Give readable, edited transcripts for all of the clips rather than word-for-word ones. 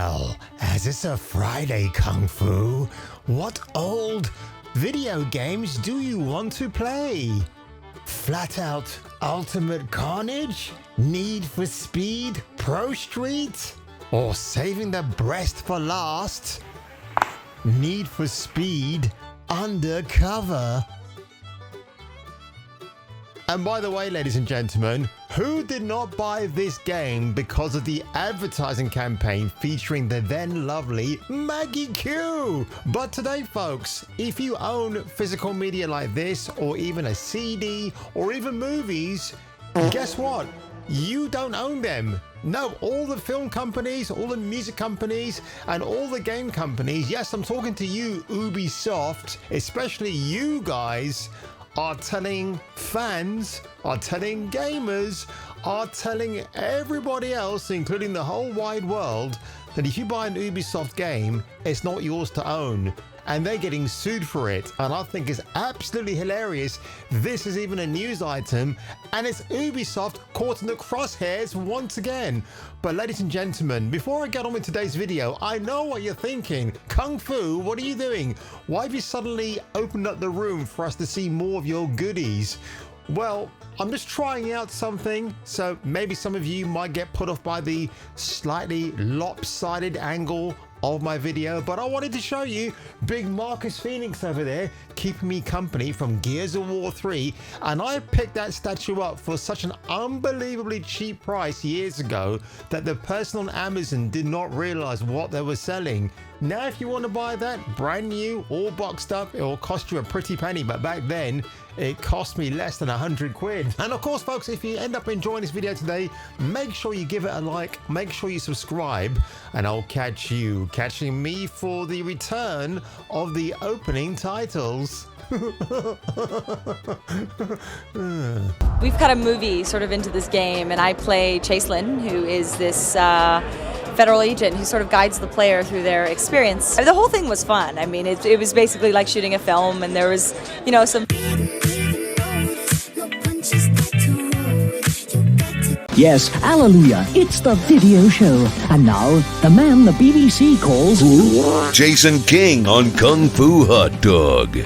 Well, as it's a Friday, Kung Fu, what old video games do you want to play? Flat Out Ultimate Carnage? Need for Speed Pro Street? Or saving the breast for last? Need for Speed Undercover? And by the way, ladies and gentlemen, who did not buy this game because of the advertising campaign featuring the then lovely Maggie Q? But today, folks, if you own physical media like this, or even a CD, or even movies, guess what? You don't own them. No, all the film companies, all the music companies, and all the game companies, yes, I'm talking to you, Ubisoft, especially you guys, are telling fans, are telling gamers, are telling everybody else, including the whole wide world, that if you buy an Ubisoft game, it's not yours to own. And they're getting sued for it. And I think it's absolutely hilarious. This is even a news item, and it's Ubisoft caught in the crosshairs once again. But ladies and gentlemen, before I get on with today's video, I know what you're thinking. Kung Fu, what are you doing? Why have you suddenly opened up the room for us to see more of your goodies? Well, I'm just trying out something, so maybe some of you might get put off by the slightly lopsided angle of my video, but I wanted to show you big Marcus Phoenix over there keeping me company from Gears of War 3, and I picked that statue up for such an unbelievably cheap price years ago that the person on Amazon did not realize what they were selling. Now if you want to buy that brand new, all boxed up, it will cost you a pretty penny, but back then it cost me less than 100 quid. And of course, folks, if you end up enjoying this video today, make sure you give it a like, make sure you subscribe, and I'll catching me for the return of the opening titles. We've cut a movie sort of into this game, and I play Chaselin, who is this federal agent who sort of guides the player through their experience. The whole thing was fun. I mean, it was basically like shooting a film, and there was, you know, some... Yes, hallelujah, it's the video show. And now, the man the BBC calls... Jason King on Kung Fu Hot Dog.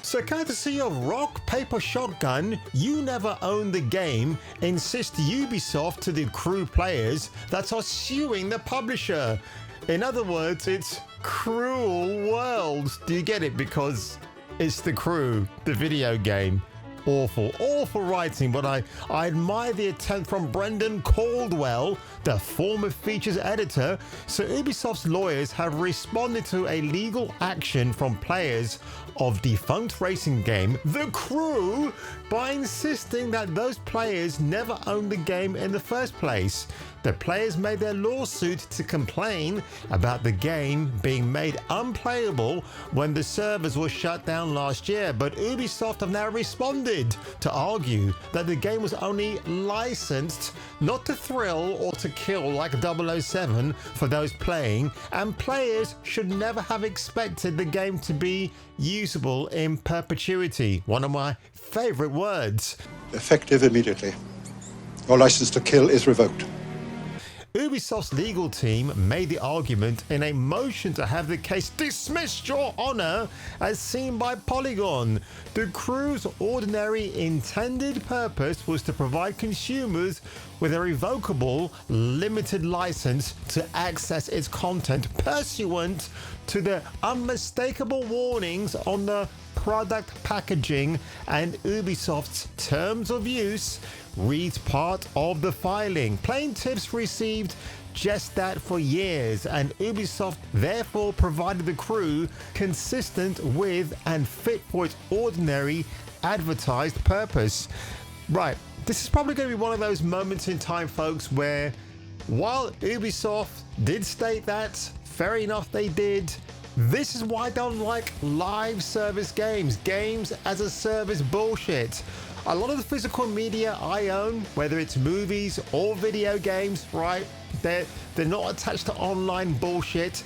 So courtesy of Rock, Paper, Shotgun, You Never Own the Game, insists Ubisoft to the Crew players that are suing the publisher. In other words, it's Cruel World. Do you get it? Because it's The Crew, the video game. Awful writing, but I admire the attempt from Brendan Caldwell, the former features editor. So Ubisoft's lawyers have responded to a legal action from players of defunct racing game The Crew by insisting that those players never owned the game in the first place. The players made their lawsuit to complain about the game being made unplayable when the servers were shut down last year, but Ubisoft have now responded to argue that the game was only licensed not to thrill or to kill like 007 for those playing, and players should never have expected the game to be usable in perpetuity. One of my favorite words. Effective immediately. Your license to kill is revoked. Ubisoft's legal team made the argument in a motion to have the case dismissed, Your Honor, as seen by Polygon. The Crew's ordinary intended purpose was to provide consumers with a revocable, limited license to access its content pursuant to the unmistakable warnings on the product packaging, and Ubisoft's terms of use reads part of the filing. Plaintiffs received just that for years, and Ubisoft therefore provided The Crew consistent with and fit for its ordinary advertised purpose. Right, this is probably going to be one of those moments in time, folks, where while Ubisoft did state that, fair enough, they did. This is why I don't like live service games as a service bullshit. A lot of the physical media I own, whether it's movies or video games, right, they're not attached to online bullshit.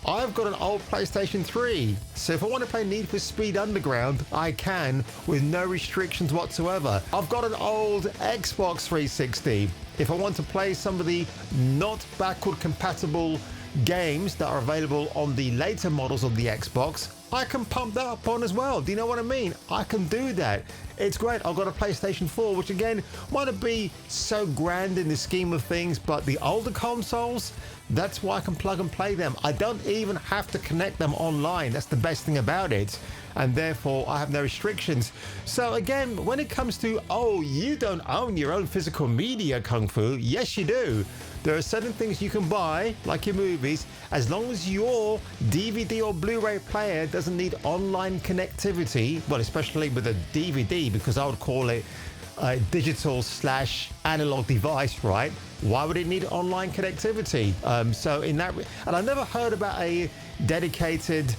I've got an old PlayStation 3, so if I want to play Need for Speed Underground, I can with no restrictions whatsoever. I've got an old Xbox 360. if I want to play some of the not backward compatible games that are available on the later models of the Xbox, I can pump that up on as well. Do you know what I mean? I can do that. It's great. I've got a PlayStation 4, which again might not be so grand in the scheme of things, but the older consoles, that's why I can plug and play them. I don't even have to connect them online. That's the best thing about it. And therefore, I have no restrictions. So again, when it comes to, oh, you don't own your own physical media, Kung Fu. Yes, you do. There are certain things you can buy, like your movies, as long as your DVD or Blu-ray player doesn't need online connectivity. Well, especially with a DVD, because I would call it a digital/analog device, right? Why would it need online connectivity? So in that, and I've never heard about a dedicated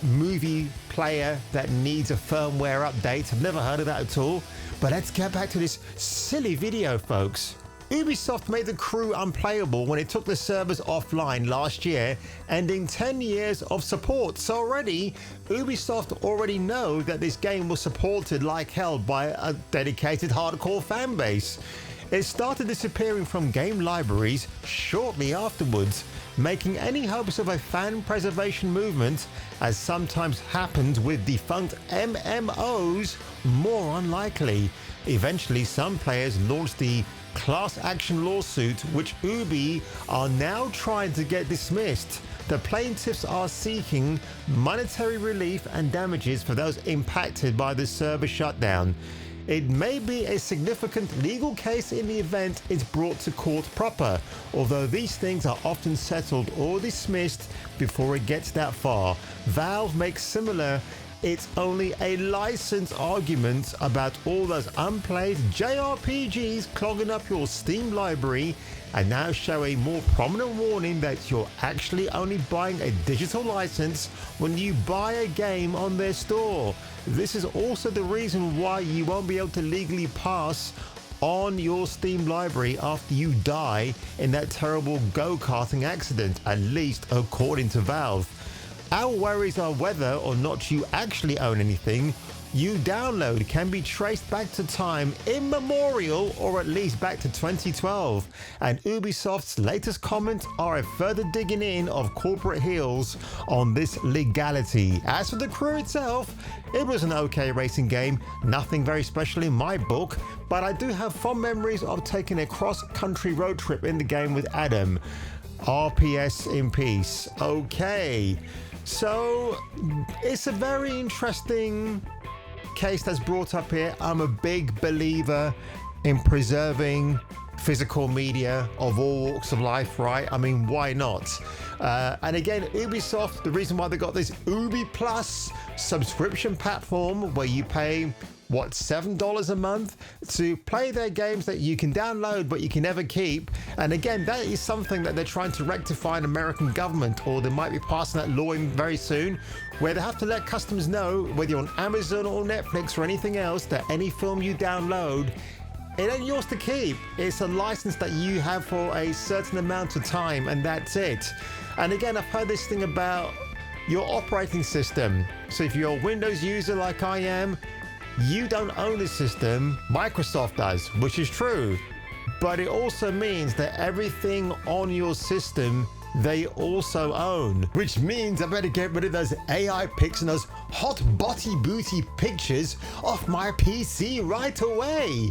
movie player that needs a firmware update. I've never heard of that at all. But let's get back to this silly video, folks. Ubisoft made The Crew unplayable when it took the servers offline last year, ending 10 years of support. So already, Ubisoft already know that this game was supported like hell by a dedicated hardcore fan base. It started disappearing from game libraries shortly afterwards, making any hopes of a fan preservation movement, as sometimes happened with defunct MMOs, more unlikely. Eventually, some players launched the class action lawsuit, which Ubi are now trying to get dismissed. The plaintiffs are seeking monetary relief and damages for those impacted by the server shutdown. It may be a significant legal case in the event it's brought to court proper, although these things are often settled or dismissed before it gets that far. Valve makes similar. It's only a license argument about all those unplayed JRPGs clogging up your Steam library, and now show a more prominent warning that you're actually only buying a digital license when you buy a game on their store. This is also the reason why you won't be able to legally pass on your Steam library after you die in that terrible go-karting accident, at least according to Valve. Our worries are whether or not you actually own anything you download can be traced back to time immemorial, or at least back to 2012. And Ubisoft's latest comments are a further digging in of corporate heels on this legality. As for The Crew itself, it was an okay racing game, nothing very special in my book, but I do have fond memories of taking a cross-country road trip in the game with Adam. RPS in peace. Okay, so it's a very interesting case that's brought up here. I'm a big believer in preserving physical media of all walks of life, right? I mean, why not? And again, Ubisoft, the reason why they got this Ubi Plus subscription platform where you pay what, $7 a month to play their games that you can download but you can never keep. And again, that is something that they're trying to rectify in American government, or they might be passing that law in very soon, where they have to let customers know, whether you're on Amazon or Netflix or anything else, that any film you download, it ain't yours to keep. It's a license that you have for a certain amount of time, and that's it. And again, I've heard this thing about your operating system. So if you're a Windows user like I am, you don't own the system, Microsoft does, which is true. But it also means that everything on your system they also own, which means I better get rid of those AI pics and those hot body booty pictures off my PC right away.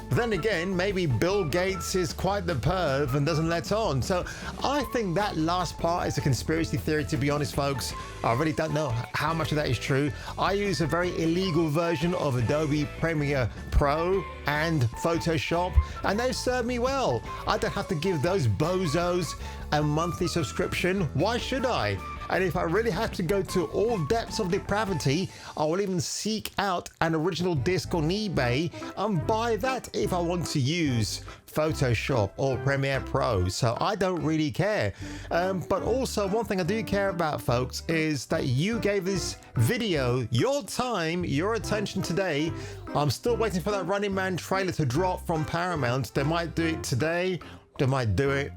Then again, maybe Bill Gates is quite the perv and doesn't let on. So I think that last part is a conspiracy theory, to be honest, folks. I really don't know how much of that is true. I use a very illegal version of Adobe Premiere Pro and Photoshop, and they serve me well. I don't have to give those bozos a monthly subscription. Why should I? And if I really have to go to all depths of depravity, I will even seek out an original disc on eBay and buy that if I want to use Photoshop or Premiere Pro. So I don't really care. But also one thing I do care about, folks, is that you gave this video your time, your attention today. I'm still waiting for that Running Man trailer to drop from Paramount. They might do it today. They might do it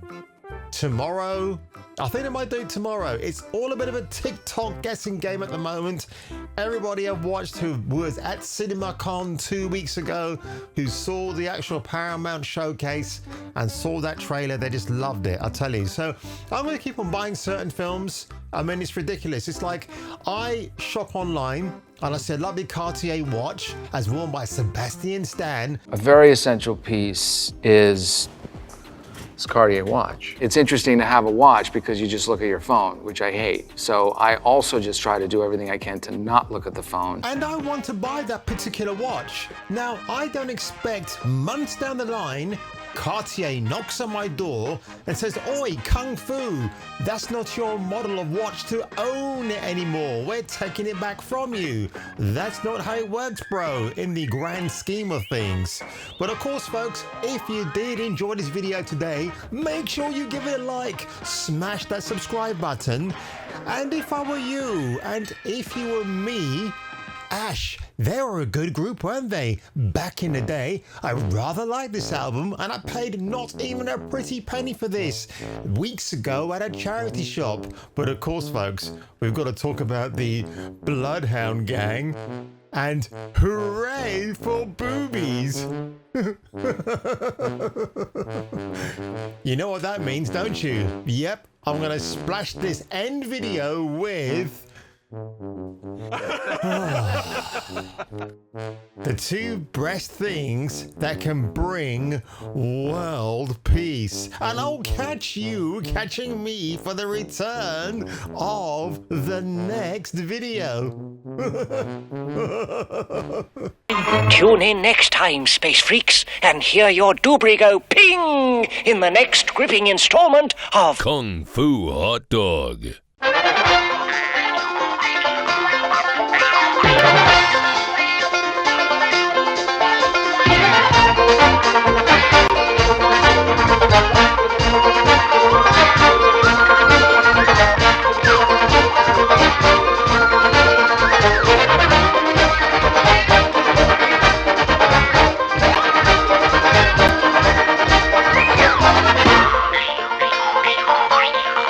tomorrow. I think I might do it tomorrow. It's all a bit of a TikTok guessing game at the moment. Everybody I've watched who was at CinemaCon 2 weeks ago, who saw the actual Paramount showcase and saw that trailer, they just loved it, I tell you. So I'm going to keep on buying certain films. I mean, it's ridiculous. It's like I shop online and I see a lovely Cartier watch as worn by Sebastian Stan. A very essential piece is this Cartier watch. It's interesting to have a watch because you just look at your phone, which I hate. So I also just try to do everything I can to not look at the phone. And I want to buy that particular watch. Now, I don't expect months down the line, Cartier knocks on my door and says, "Oi, Kung Fu, that's not your model of watch to own anymore. We're taking it back from you." That's not how it works, bro, in the grand scheme of things. But of course, folks, if you did enjoy this video today, make sure you give it a like, smash that subscribe button. And if I were you, and if you were me, Ash, they were a good group, weren't they? Back in the day, I rather liked this album, and I paid not even a pretty penny for this weeks ago at a charity shop. But of course, folks, we've got to talk about the Bloodhound Gang, and hooray for boobies! You know what that means, don't you? Yep, I'm gonna splash this end video with the two breast things that can bring world peace. And I'll catch you catching me for the return of the next video. Tune in next time, Space Freaks, and hear your doobry go ping in the next gripping installment of Kung Fu Hot Dog.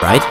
Right?